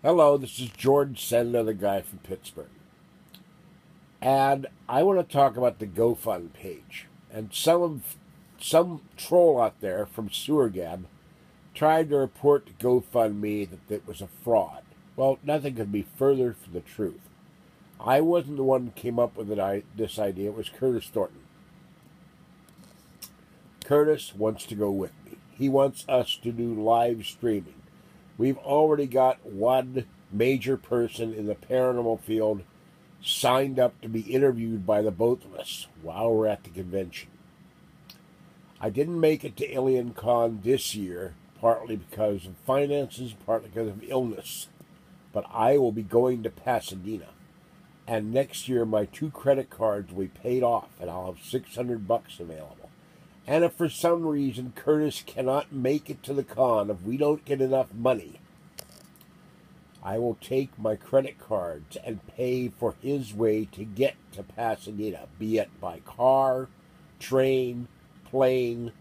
Hello, this is George Senda, the guy from Pittsburgh. And I want to talk about the GoFund page. And some troll out there from Sewergab tried to report to GoFundMe that it was a fraud. Well, nothing could be further from the truth. I wasn't the one who came up with this idea. It was Curtis Thornton. Curtis wants to go with me. He wants us to do live streaming. We've already got one major person in the paranormal field signed up to be interviewed by the both of us while we're at the convention. I didn't make it to Alien Con this year, partly because of finances, partly because of illness. But I will be going to Pasadena. And next year my 2 credit cards will be paid off and I'll have $600 available. And if for some reason Curtis cannot make it to the con, if we don't get enough money, I will take my credit cards and pay for his way to get to Pasadena, be it by car, train, plane,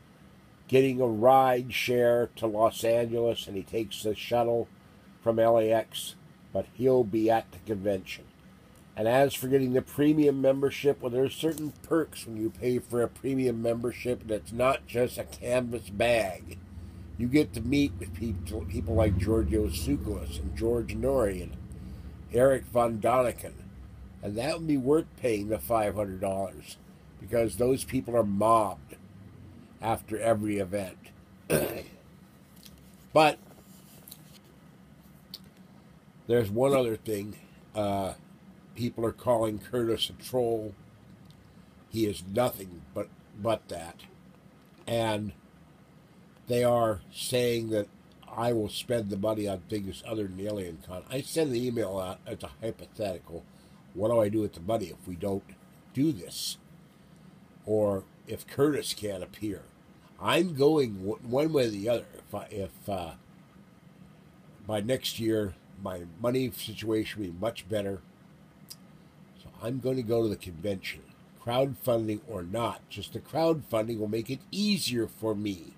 getting a ride share to Los Angeles, and he takes the shuttle from LAX, but he'll be at the convention. And as for getting the premium membership, well, there's certain perks when you pay for a premium membership, and it's not just a canvas bag. You get to meet with people like Giorgio Tsoukalos and George Norrie and Eric Von Doniken. And that would be worth paying the $500 because those people are mobbed after every event. But there's one other thing. People are calling Curtis a troll. He is nothing but that. And they are saying that I will spend the money on things other than Alien Con. I send the email out as a hypothetical. What do I do with the money if we don't do this? Or if Curtis can't appear? I'm going one way or the other. If by next year my money situation will be much better, so I'm going to go to the convention. Crowdfunding or not, just the crowdfunding will make it easier for me.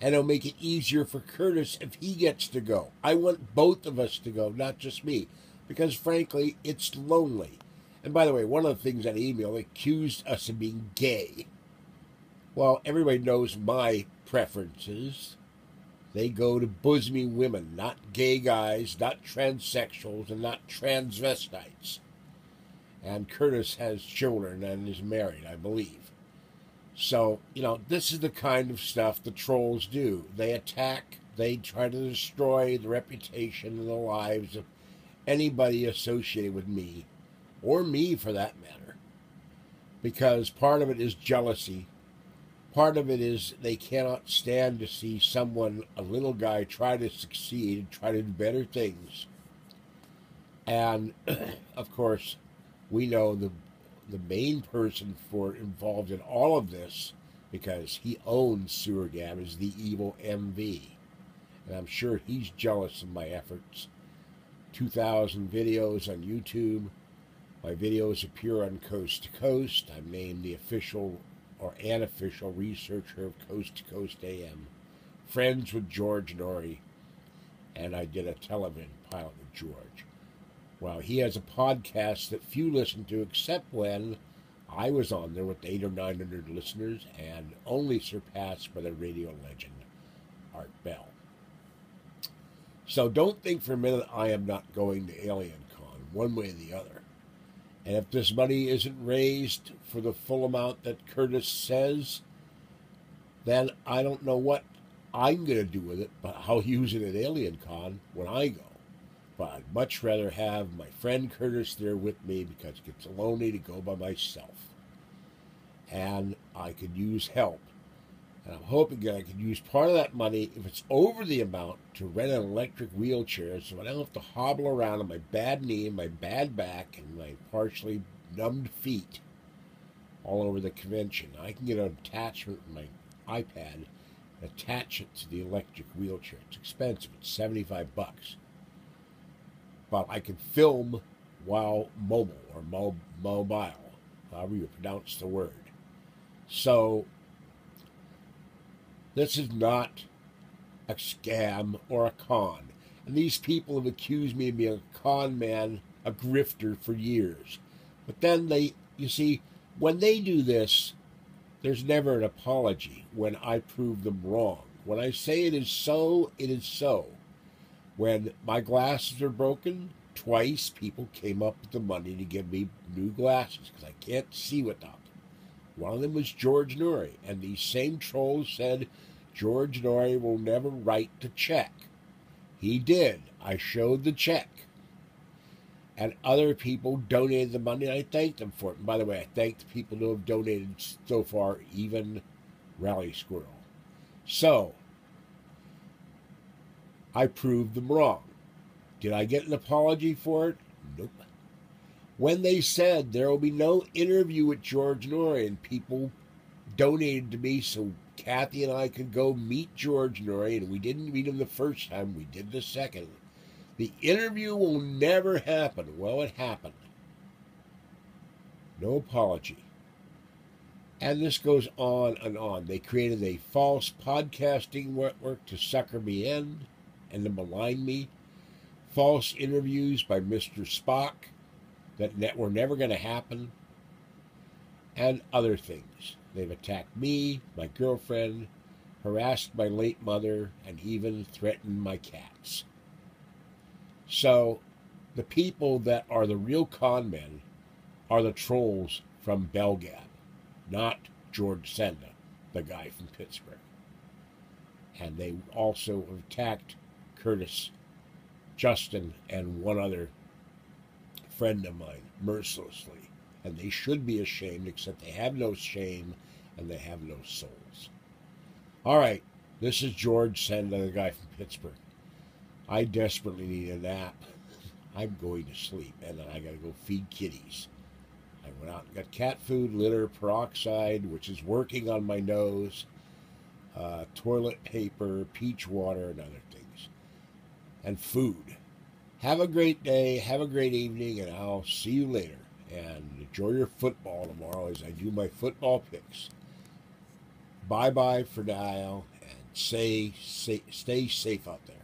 And it'll make it easier for Curtis if he gets to go. I want both of us to go, not just me. Because, frankly, it's lonely. And by the way, one of the things that email accused us of being gay. Well, everybody knows my preferences. They go to bosomy women, not gay guys, not transsexuals, and not transvestites. And Curtis has children and is married, I believe. So, this is the kind of stuff the trolls do. They attack, they try to destroy the reputation and the lives of anybody associated with me, or me for that matter. Because part of it is jealousy. Part of it is they cannot stand to see someone, a little guy, try to succeed, try to do better things. And, of course, we know the main person involved in all of this, because he owns Sewergab, is the evil MV. And I'm sure he's jealous of my efforts. 2,000 videos on YouTube. My videos appear on Coast to Coast. I'm named the official or unofficial researcher of Coast to Coast AM. Friends with George Norrie. And I did a television pilot with George. Well, he has a podcast that few listen to, except when I was on there with 800 or 900 listeners, and only surpassed by the radio legend, Art Bell. So don't think for a minute I am not going to Alien Con, one way or the other. And if this money isn't raised for the full amount that Curtis says, then I don't know what I'm going to do with it, but I'll use it at Alien Con when I go. But I'd much rather have my friend Curtis there with me because it gets lonely to go by myself. And I could use help. And I'm hoping that I could use part of that money, if it's over the amount, to rent an electric wheelchair so I don't have to hobble around on my bad knee and my bad back and my partially numbed feet all over the convention. I can get an attachment in my iPad and attach it to the electric wheelchair. It's expensive. It's $75. But I can film while mobile or mobile, however you pronounce the word. So this is not a scam or a con. And these people have accused me of being a con man, a grifter for years. But then you see, when they do this, there's never an apology when I prove them wrong. When I say it is so, it is so. When my glasses are broken, twice people came up with the money to give me new glasses because I can't see without them. One of them was George Norrie, and these same trolls said George Norrie will never write the check. He did. I showed the check. And other people donated the money, and I thanked them for it. And by the way, I thank the people who have donated so far, even Rally Squirrel. So, I proved them wrong. Did I get an apology for it? Nope. When they said there will be no interview with George Norrie, and people donated to me so Kathy and I could go meet George Norrie, and we didn't meet him the first time, we did the second. The interview will never happen. Well, it happened. No apology. And this goes on and on. They created a false podcasting network to sucker me in and to malign me. False interviews by Mr. Spock that were never going to happen. And other things. They've attacked me, my girlfriend, harassed my late mother, and even threatened my cats. So, the people that are the real con men are the trolls from Belgab, not George Senda, the guy from Pittsburgh. And they also attacked Curtis, Justin, and one other friend of mine mercilessly. And they should be ashamed, except they have no shame and they have no souls. All right, this is George Senda, the guy from Pittsburgh. I desperately need a nap. I'm going to sleep, and then I got to go feed kitties. I went out and got cat food, litter, peroxide, which is working on my nose, toilet paper, peach water, and other things, and food. Have a great day, have a great evening, and I'll see you later. And enjoy your football tomorrow as I do my football picks. Bye-bye for now, and stay safe out there.